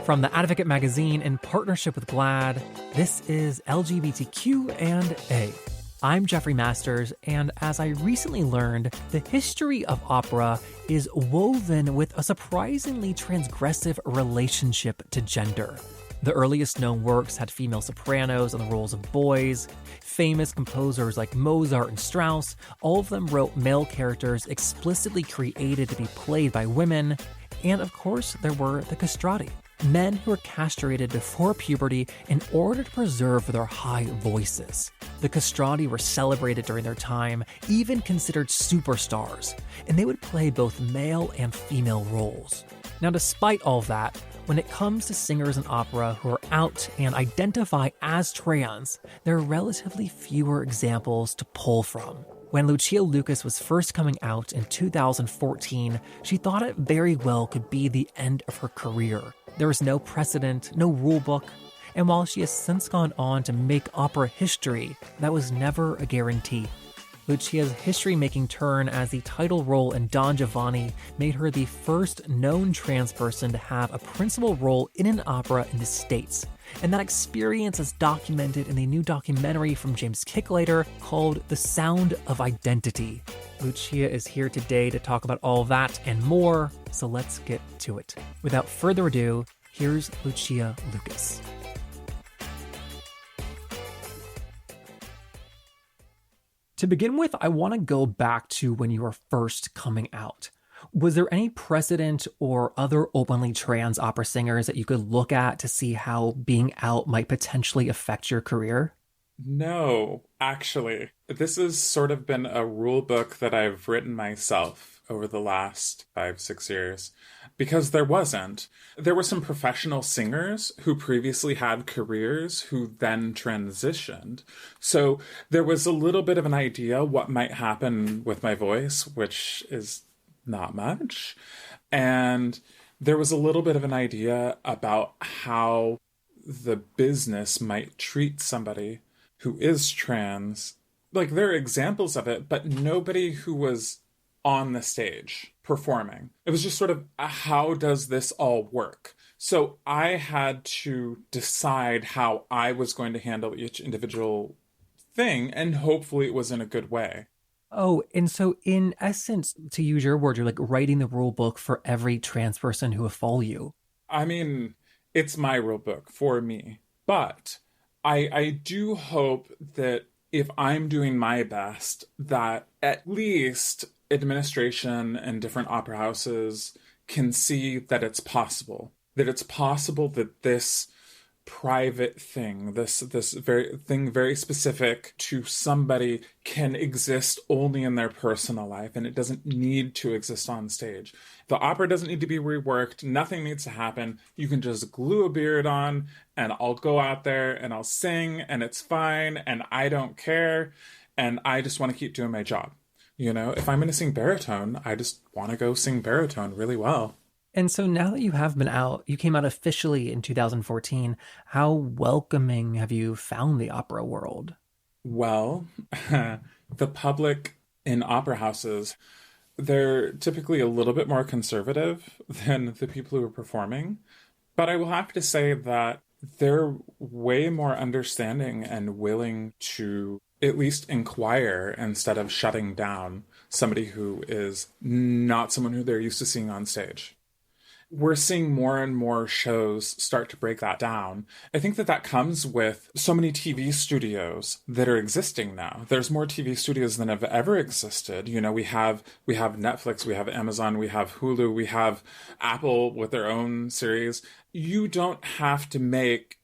From the Advocate magazine in partnership with GLAAD, this is LGBTQ&A. I'm Jeffrey Masters, and as I recently learned, the history of opera is woven with a surprisingly transgressive relationship to gender. The earliest known works had female sopranos in the roles of boys. Famous composers like Mozart and Strauss, all of them wrote male characters explicitly created to be played by women. And of course, there were the castrati, men who were castrated before puberty in order to preserve their high voices. The castrati were celebrated during their time, even considered superstars, and they would play both male and female roles. Now, despite all of that, when it comes to singers in opera who are out and identify as trans, there are relatively fewer examples to pull from. When Lucia Lucas was first coming out in 2014, she thought it very well could be the end of her career. There was no precedent, no rulebook, and while she has since gone on to make opera history, that was never a guarantee. Lucia's history-making turn as the title role in Don Giovanni made her the first known trans person to have a principal role in an opera in the States. And that experience is documented in a new documentary from James Kicklater called The Sound of Identity. Lucia is here today to talk about all that and more, so let's get to it. Without further ado, here's Lucia Lucas. To begin with, I want to go back to when you were first coming out. Was there any precedent or other openly trans opera singers that you could look at to see how being out might potentially affect your career? No, actually. This has sort of been a rule book that I've written myself over the last 5-6 years, because there wasn't. There were some professional singers who previously had careers who then transitioned. So there was a little bit of an idea what might happen with my voice, which is not much. And there was a little bit of an idea about how the business might treat somebody who is trans. Like, there are examples of it, but nobody who was on the stage performing. It was just sort of, how does this all work? So I had to decide how I was going to handle each individual thing, and hopefully it was in a good way. Oh, and so in essence, to use your word, you're like writing the rule book for every trans person who will follow you. I mean, it's my rule book for me. But I do hope that if I'm doing my best, that at least administration and different opera houses can see that it's possible that this private thing, this very specific to somebody, can exist only in their personal life, and it doesn't need to exist on stage. The opera doesn't need to be reworked. Nothing needs to happen. You can just glue a beard on, and I'll go out there and I'll sing, and it's fine, and I don't care, and I just want to keep doing my job. You know, if I'm going to sing baritone, I just want to go sing baritone really well. And so now that you have been out, you came out officially in 2014. How welcoming have you found the opera world? Well, the public in opera houses, they're typically a little bit more conservative than the people who are performing. But I will have to say that they're way more understanding and willing to at least inquire instead of shutting down somebody who is not someone who they're used to seeing on stage. We're seeing more and more shows start to break that down. I think that comes with so many TV studios that are existing now. There's more TV studios than have ever existed. You know, we have Netflix, we have Amazon, we have Hulu, we have Apple with their own series. You don't have to make,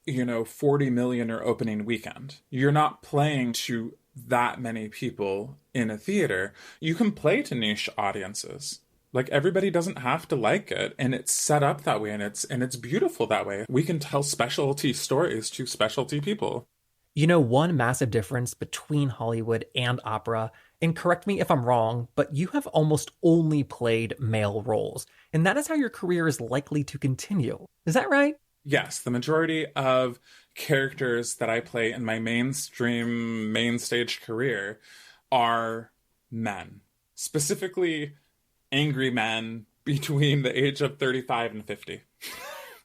40 million or opening weekend. You're not playing to that many people in a theater. You can play to niche audiences. Like, everybody doesn't have to like it, and it's set up that way, and it's beautiful that way. We can tell specialty stories to specialty people. You know, one massive difference between Hollywood and opera, and correct me if I'm wrong, but you have almost only played male roles, and that is how your career is likely to continue. Is that right? Yes, the majority of characters that I play in my main stage career are men. Specifically, angry men between the age of 35 and 50.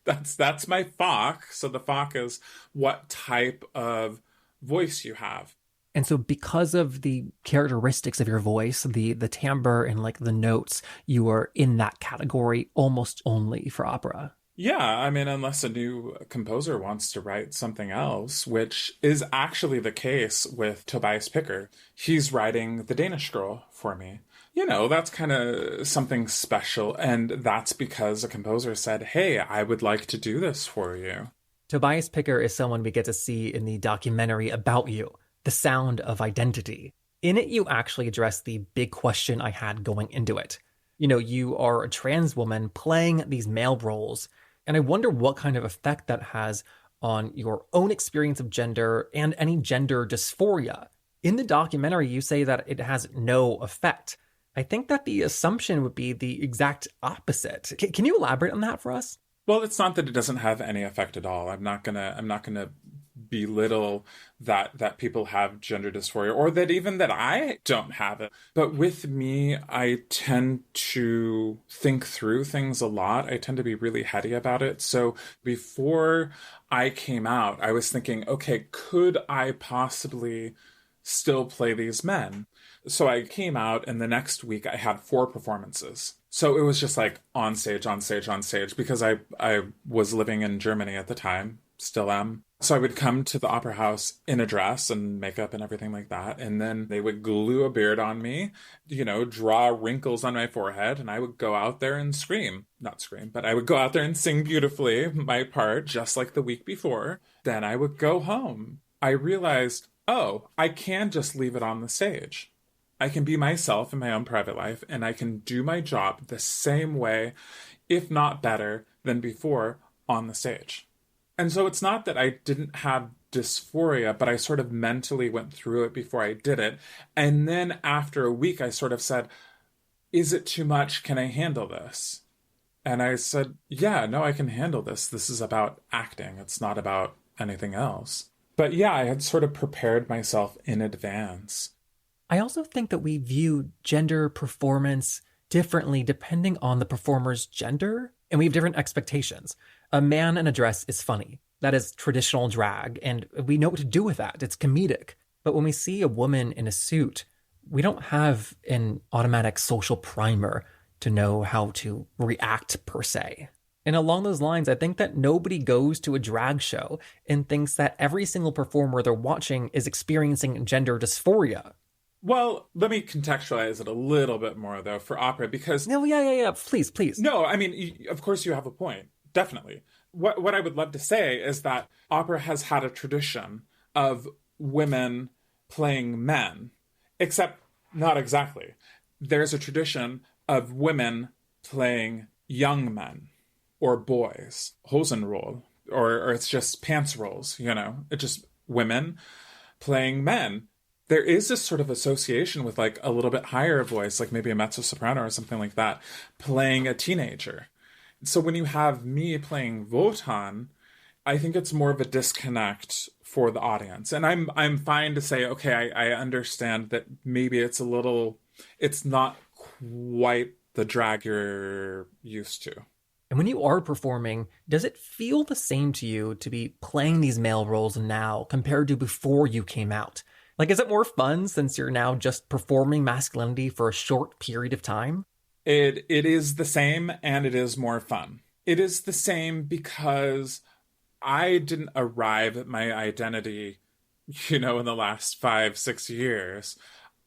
That's my FOC. So the FOC is what type of voice you have. And so because of the characteristics of your voice, the timbre and like the notes, you are in that category almost only for opera. Yeah, I mean, unless a new composer wants to write something else, which is actually the case with Tobias Picker. He's writing The Danish Girl for me. You know, that's kind of something special. And that's because a composer said, hey, I would like to do this for you. Tobias Picker is someone we get to see in the documentary about you, The Sound of Identity. In it, you actually address the big question I had going into it. You know, you are a trans woman playing these male roles, and I wonder what kind of effect that has on your own experience of gender and any gender dysphoria. In the documentary, you say that it has no effect. I think that the assumption would be the exact opposite. Can you elaborate on that for us? Well, it's not that it doesn't have any effect at all. I'm not gonna belittle that people have gender dysphoria, or that even that I don't have it. But with me, I tend to think through things a lot. I tend to be really heady about it. So before I came out, I was thinking, okay, could I possibly still play these men? So I came out, and the next week I had 4 performances. So it was just like on stage, on stage, on stage, because I was living in Germany at the time, still am. So I would come to the opera house in a dress and makeup and everything like that. And then they would glue a beard on me, you know, draw wrinkles on my forehead. And I would go out there and scream. Not scream, but I would go out there and sing beautifully my part, just like the week before. Then I would go home. I realized, oh, I can just leave it on the stage. I can be myself in my own private life, and I can do my job the same way, if not better, than before on the stage. And so it's not that I didn't have dysphoria, but I sort of mentally went through it before I did it. And then after a week, I sort of said, is it too much? Can I handle this? And I said, yeah, no, I can handle this. This is about acting. It's not about anything else. But yeah, I had sort of prepared myself in advance. I also think that we view gender performance differently depending on the performer's gender, and we have different expectations. A man in a dress is funny. That is traditional drag, and we know what to do with that. It's comedic. But when we see a woman in a suit, we don't have an automatic social primer to know how to react per se. And along those lines, I think that nobody goes to a drag show and thinks that every single performer they're watching is experiencing gender dysphoria. Well, let me contextualize it a little bit more, though, for opera, because... No, yeah. Please. No, I mean, of course you have a point. Definitely. What I would love to say is that opera has had a tradition of women playing men, except not exactly. There's a tradition of women playing young men or boys, Hosenroll, or it's just pants rolls, you know, it's just women playing men. There is this sort of association with like a little bit higher voice, like maybe a mezzo-soprano or something like that, playing a teenager. So when you have me playing Wotan, I think it's more of a disconnect for the audience. And I'm fine to say, okay, I understand that maybe it's not quite the drag you're used to. And when you are performing, does it feel the same to you to be playing these male roles now compared to before you came out? Like, is it more fun since you're now just performing masculinity for a short period of time? It is the same, and it is more fun. It is the same because I didn't arrive at my identity, you know, in the last 5-6 years.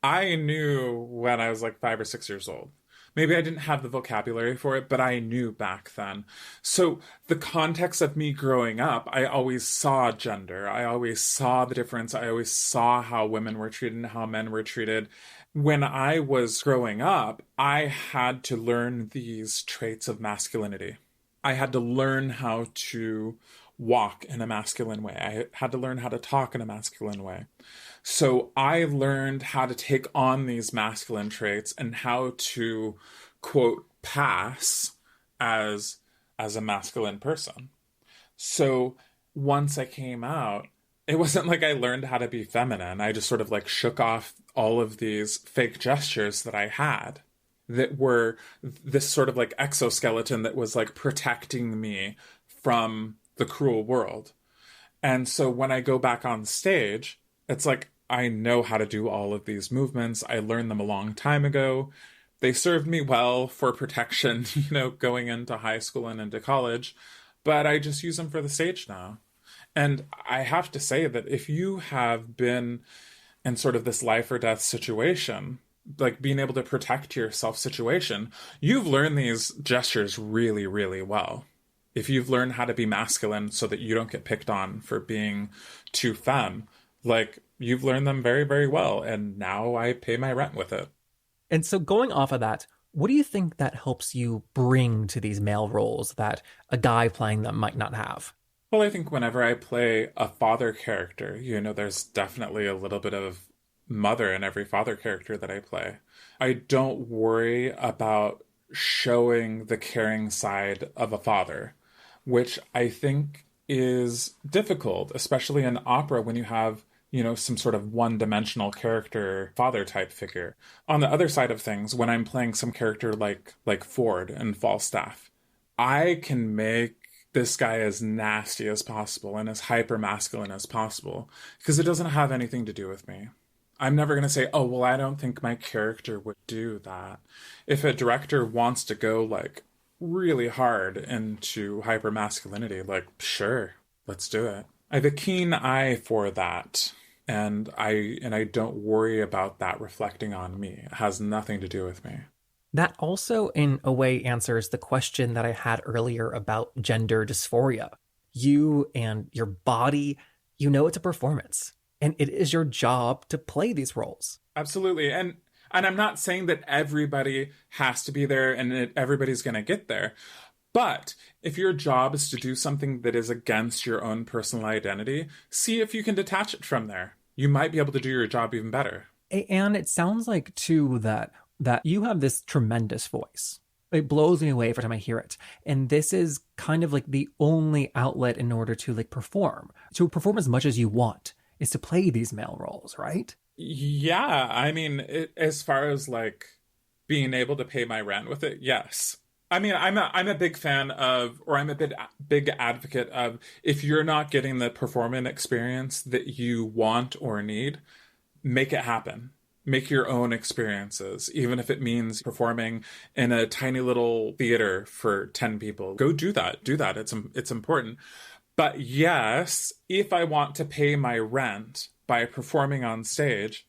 I knew when I was like 5 or 6 years old. Maybe I didn't have the vocabulary for it, but I knew back then. So the context of me growing up, I always saw gender. I always saw the difference. I always saw how women were treated and how men were treated. When I was growing up, I had to learn these traits of masculinity. I had to learn how to walk in a masculine way. I had to learn how to talk in a masculine way. So I learned how to take on these masculine traits and how to, quote, pass as a masculine person. So once I came out, it wasn't like I learned how to be feminine. I just sort of like shook off all of these fake gestures that I had that were this sort of like exoskeleton that was like protecting me from the cruel world. And so when I go back on stage, it's like I know how to do all of these movements. I learned them a long time ago. They served me well for protection, going into high school and into college, but I just use them for the stage now. And I have to say that if you have been in sort of this life or death situation, like being able to protect yourself situation, you've learned these gestures really, really well. If you've learned how to be masculine so that you don't get picked on for being too femme, like you've learned them very, very well. And now I pay my rent with it. And so going off of that, what do you think that helps you bring to these male roles that a guy playing them might not have? Well, I think whenever I play a father character, there's definitely a little bit of mother in every father character that I play. I don't worry about showing the caring side of a father, which I think is difficult, especially in opera when you have, some sort of one-dimensional character father type figure. On the other side of things, when I'm playing some character like Ford in Falstaff, I can make this guy as nasty as possible and as hyper masculine as possible because it doesn't have anything to do with me. I'm never going to say, oh, well, I don't think my character would do that. If a director wants to go like really hard into hyper masculinity, like, sure, let's do it. I have a keen eye for that. And I don't worry about that reflecting on me. It has nothing to do with me. That also, in a way, answers the question that I had earlier about gender dysphoria. You and your body, it's a performance, and it is your job to play these roles. Absolutely. And I'm not saying that everybody has to be there and that everybody's going to get there. But if your job is to do something that is against your own personal identity, see if you can detach it from there. You might be able to do your job even better. And it sounds like, too, that you have this tremendous voice. It blows me away every time I hear it. And this is kind of like the only outlet in order to perform. To perform as much as you want is to play these male roles, right? Yeah, I mean, as far as being able to pay my rent with it, yes. I mean, I'm a big fan of, or I'm a big advocate of, if you're not getting the performance experience that you want or need, make it happen. Make your own experiences, even if it means performing in a tiny little theater for 10 people. Go do that. Do that. It's important. But yes, if I want to pay my rent by performing on stage,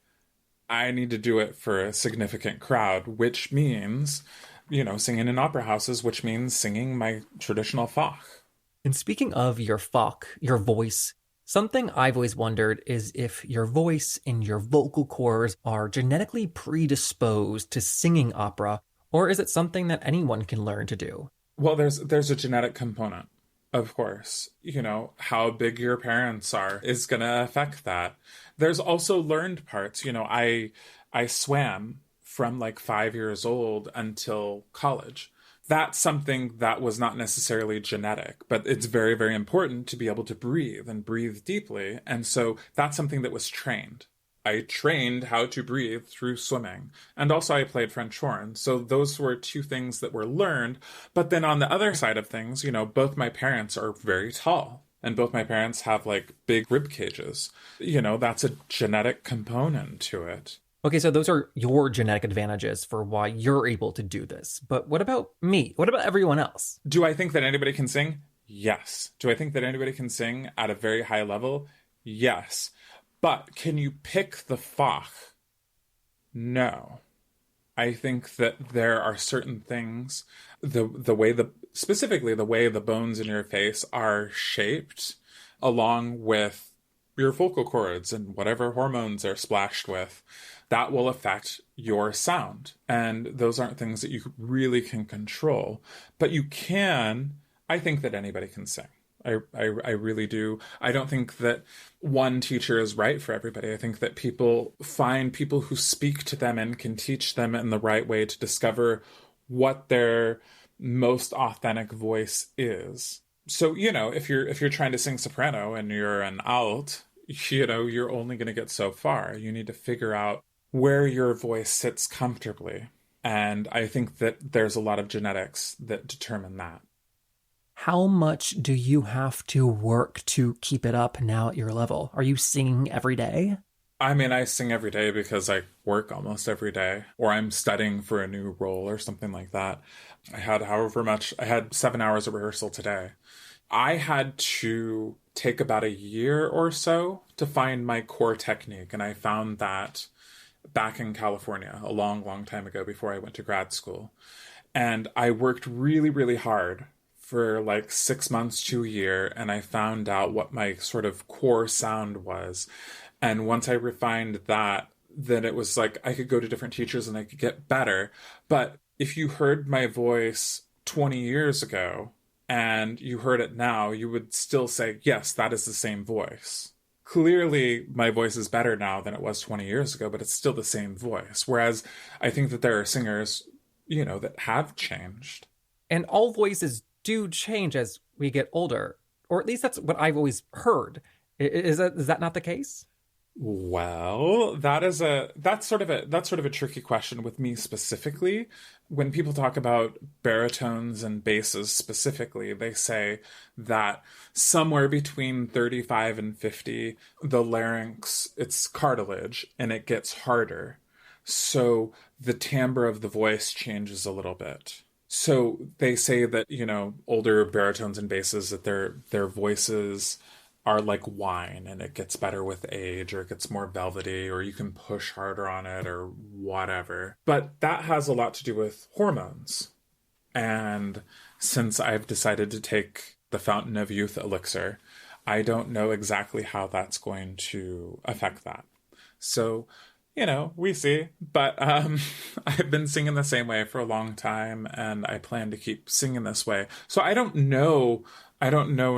I need to do it for a significant crowd, which means singing in opera houses, which means singing my traditional Fach. And speaking of your Fach, your voice, something I've always wondered is if your voice and your vocal cords are genetically predisposed to singing opera, or is it something that anyone can learn to do? Well, there's a genetic component, of course. How big your parents are is going to affect that. There's also learned parts. I swam from 5 years old until college. That's something that was not necessarily genetic, but it's very, very important to be able to breathe and breathe deeply. And so that's something that was trained. I trained how to breathe through swimming. And also I played French horn. So those were two things that were learned. But then on the other side of things, both my parents are very tall. And both my parents have big rib cages. That's a genetic component to it. Okay, so those are your genetic advantages for why you're able to do this. But what about me? What about everyone else? Do I think that anybody can sing? Yes. Do I think that anybody can sing at a very high level? Yes. But can you pick the Fach? No. I think that there are certain things, specifically the way the bones in your face are shaped, along with your vocal cords and whatever hormones are splashed with, that will affect your sound. And those aren't things that you really can control. But I think that anybody can sing. I really do. I don't think that one teacher is right for everybody. I think that people find people who speak to them and can teach them in the right way to discover what their most authentic voice is. So, if you're trying to sing soprano and you're an alt, you're only going to get so far. You need to figure out where your voice sits comfortably. And I think that there's a lot of genetics that determine that. How much do you have to work to keep it up now at your level? Are you singing every day? I mean, I sing every day because I work almost every day, or I'm studying for a new role or something like that. I had 7 hours of rehearsal today. I had to take about a year or so to find my core technique, and I found that back in California a long, long time ago before I went to grad school. And I worked really, really hard for like 6 months to a year, and I found out what my sort of core sound was. And once I refined that, then it was like I could go to different teachers and I could get better. But if you heard my voice 20 years ago and you heard it now, you would still say, yes, that is the same voice. Clearly, my voice is better now than it was 20 years ago, but it's still the same voice. Whereas I think that there are singers, that have changed. And all voices do change as we get older, or at least that's what I've always heard. Is that not the case? Well, that's sort of a tricky question with me specifically. When people talk about baritones and basses specifically, they say that somewhere between 35 and 50, the larynx, it's cartilage and it gets harder. So the timbre of the voice changes a little bit. So they say that, older baritones and basses, that their voices are like wine and it gets better with age, or it gets more velvety, or you can push harder on it or whatever. But that has a lot to do with hormones. And since I've decided to take the Fountain of Youth elixir, I don't know exactly how that's going to affect that. So, we see. But I've been singing the same way for a long time, and I plan to keep singing this way. So I don't know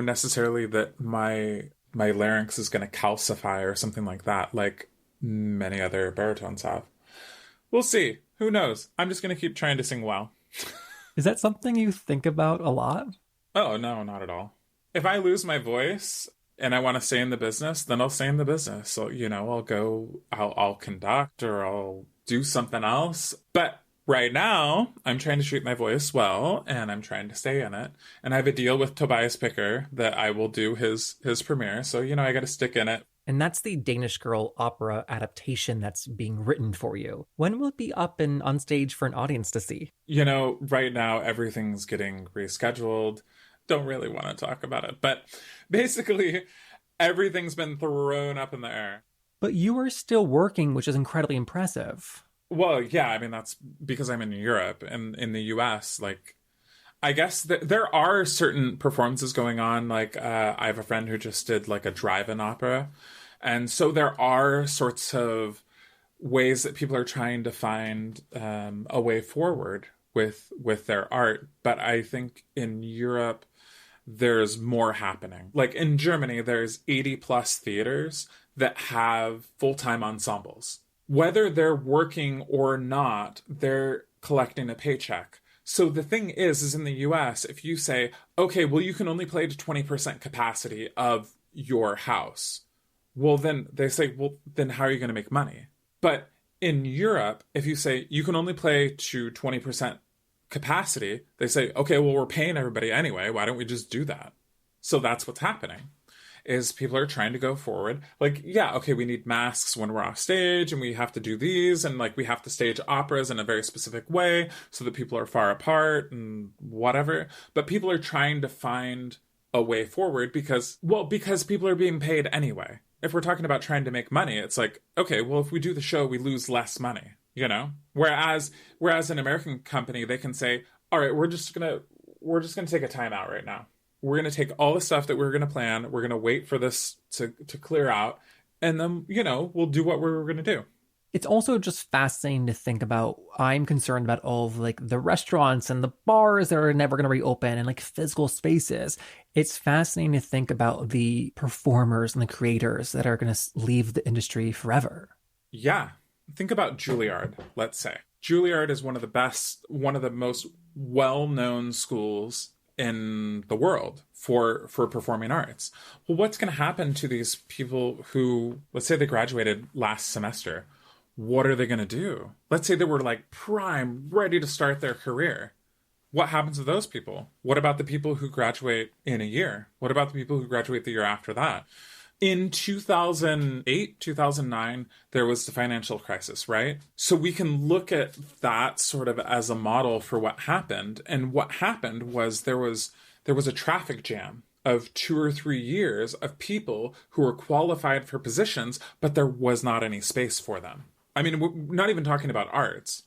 necessarily that my larynx is going to calcify or something like that, like many other baritones have. We'll see. Who knows? I'm just going to keep trying to sing well. Is that something you think about a lot? Oh, no, not at all. If I lose my voice and I want to stay in the business, then I'll stay in the business. So, I'll conduct or I'll do something else. But right now, I'm trying to treat my voice well, and I'm trying to stay in it. And I have a deal with Tobias Picker that I will do his premiere. So, I got to stick in it. And that's the Danish Girl opera adaptation that's being written for you. When will it be up and on stage for an audience to see? Right now, everything's getting rescheduled. Don't really want to talk about it. But basically, everything's been thrown up in the air. But you are still working, which is incredibly impressive. Well, yeah, I mean, that's because I'm in Europe, and in the US, like, I guess there are certain performances going on. Like, I have a friend who just did like a drive-in opera. And so there are sorts of ways that people are trying to find a way forward with their art. But I think in Europe, there's more happening. Like in Germany, there's 80 plus theaters that have full-time ensembles. Whether they're working or not, they're collecting a paycheck. So the thing is in the US, if you say, okay, well, you can only play to 20% capacity of your house, well, then they say, well, then how are you going to make money? But in Europe, if you say you can only play to 20% capacity, they say, okay, well, we're paying everybody anyway. Why don't we just do that? So that's what's happening. Is people are trying to go forward. Like, yeah, okay, we need masks when we're off stage, and we have to do these, and like we have to stage operas in a very specific way so that people are far apart and whatever. But people are trying to find a way forward because people are being paid anyway. If we're talking about trying to make money, it's like, okay, well, if we do the show, we lose less money, Whereas an American company, they can say, all right, we're just gonna take a timeout right now. We're going to take all the stuff that we're going to plan. We're going to wait for this to clear out. And then, we'll do what we're going to do. It's also just fascinating to think about. I'm concerned about all of like the restaurants and the bars that are never going to reopen and like physical spaces. It's fascinating to think about the performers and the creators that are going to leave the industry forever. Yeah. Think about Juilliard, let's say. Juilliard is one of the most well-known schools in the world for performing arts. Well, what's going to happen to these people who, let's say they graduated last semester? What are they going to do? Let's say they were like prime, ready to start their career. What happens to those people? What about the people who graduate in a year? What about the people who graduate the year after that? In 2008, 2009, there was the financial crisis, right? So we can look at that sort of as a model for what happened. And what happened was there was a traffic jam of 2 or 3 years of people who were qualified for positions, but there was not any space for them. I mean, we're not even talking about arts,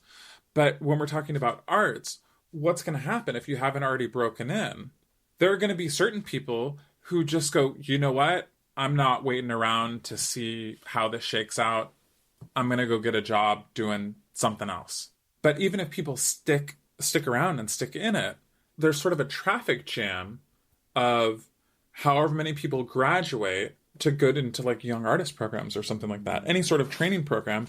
but when we're talking about arts, what's going to happen if you haven't already broken in? There are going to be certain people who just go, you know what? I'm not waiting around to see how this shakes out. I'm going to go get a job doing something else. But even if people stick around and stick in it, there's sort of a traffic jam of however many people graduate to go into like young artist programs or something like that. Any sort of training program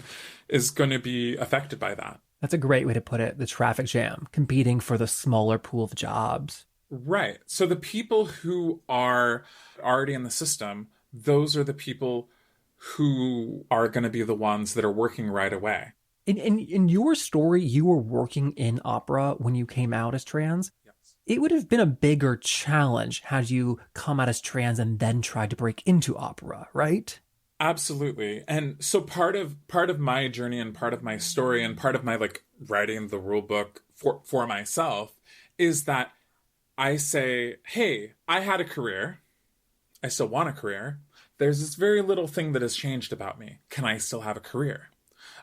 is going to be affected by that. That's a great way to put it, the traffic jam, competing for the smaller pool of jobs. Right. So the people who are already in the system, those are the people who are going to be the ones that are working right away. In your story, you were working in opera when you came out as trans. Yes. It would have been a bigger challenge had you come out as trans and then tried to break into opera, right? Absolutely. And so part of my journey and part of my story and part of my like writing the rule book for myself is that I say, hey, I had a career. I still want a career. There's this very little thing that has changed about me. Can I still have a career?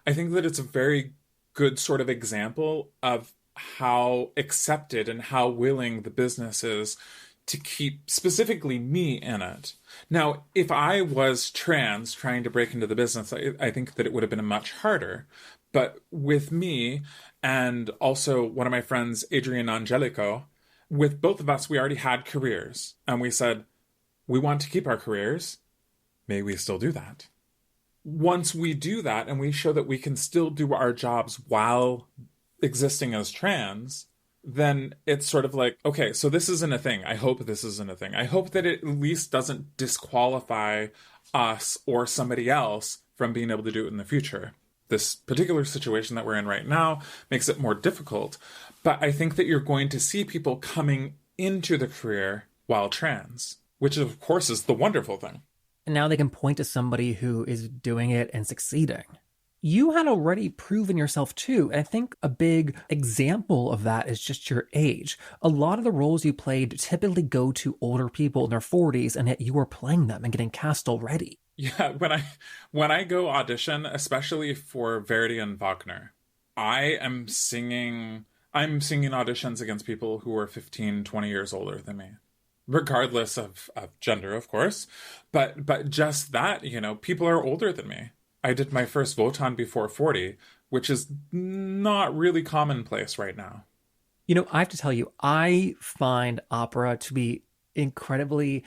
I think that it's a very good sort of example of how accepted and how willing the business is to keep specifically me in it. Now, if I was trans trying to break into the business, I think that it would have been much harder. But with me and also one of my friends, Adrian Angelico, with both of us, we already had careers. And we said, we want to keep our careers. May we still do that? Once we do that and we show that we can still do our jobs while existing as trans, then it's sort of like, okay, so this isn't a thing. I hope this isn't a thing. I hope that it at least doesn't disqualify us or somebody else from being able to do it in the future. This particular situation that we're in right now makes it more difficult. But I think that you're going to see people coming into the career while trans, which of course is the wonderful thing. And now they can point to somebody who is doing it and succeeding. You had already proven yourself too. And I think a big example of that is just your age. A lot of the roles you played typically go to older people in their 40s, and yet you were playing them and getting cast already. Yeah, when I go audition, especially for Verdi and Wagner, I'm singing auditions against people who are 15, 20 years older than me. Regardless of gender, of course. But just that, people are older than me. I did my first Wotan before 40, which is not really commonplace right now. I have to tell you, I find opera to be incredibly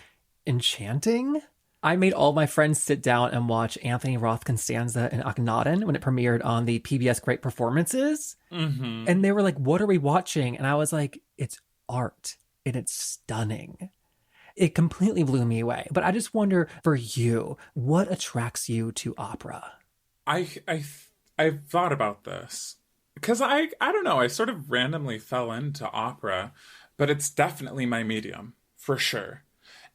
enchanting. I made all my friends sit down and watch Anthony Roth Constanza in Akhenaten when it premiered on the PBS Great Performances. Mm-hmm. And they were like, what are we watching? And I was like, it's art and it's stunning. It completely blew me away. But I just wonder, for you, what attracts you to opera? I've thought about this. Because I don't know, I sort of randomly fell into opera, but it's definitely my medium, for sure.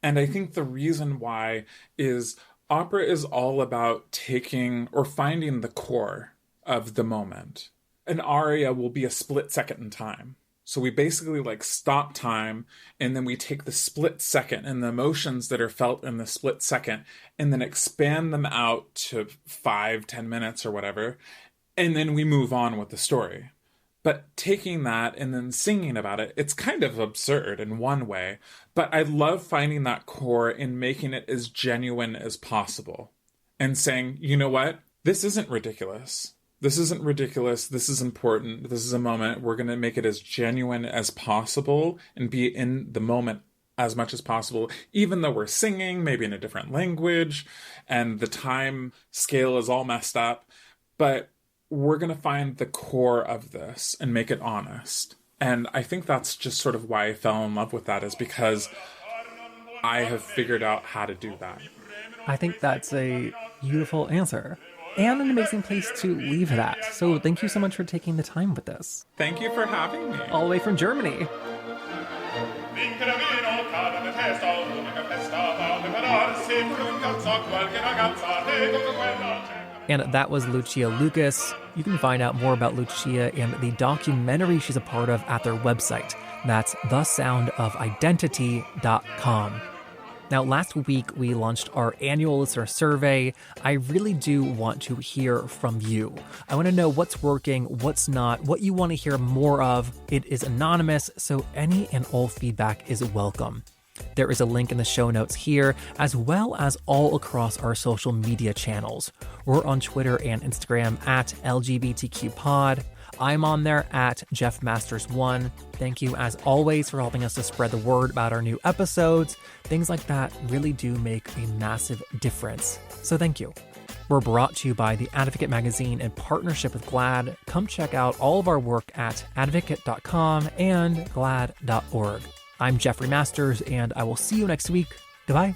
And I think the reason why is opera is all about taking or finding the core of the moment. An aria will be a split second in time. So we basically stop time, and then we take the split second and the emotions that are felt in the split second and then expand them out to 5-10 minutes or whatever. And then we move on with the story. But taking that and then singing about it, it's kind of absurd in one way. But I love finding that core and making it as genuine as possible. And saying, you know what? This isn't ridiculous. This isn't ridiculous. This is important. This is a moment. We're going to make it as genuine as possible and be in the moment as much as possible, even though we're singing, maybe in a different language, and the time scale is all messed up. But we're going to find the core of this and make it honest. And I think that's just sort of why I fell in love with that, is because I have figured out how to do that. I think that's a beautiful answer. and an amazing place to leave it at. So thank you so much for taking the time with this. Thank you for having me. All the way from Germany. And that was Lucia Lucas. You can find out more about Lucia and the documentary she's a part of at their website. That's thesoundofidentity.com. Now, last week we launched our annual listener survey. I really do want to hear from you. I want to know what's working, what's not, what you want to hear more of. It is anonymous, so any and all feedback is welcome. There is a link in the show notes here, as well as all across our social media channels. We're on Twitter and Instagram at LGBTQpod. I'm on there at JeffMasters1. Thank you, as always, for helping us to spread the word about our new episodes. Things like that really do make a massive difference. So thank you. We're brought to you by The Advocate magazine in partnership with GLAAD. Come check out all of our work at advocate.com and glad.org. I'm Jeffrey Masters, and I will see you next week. Goodbye.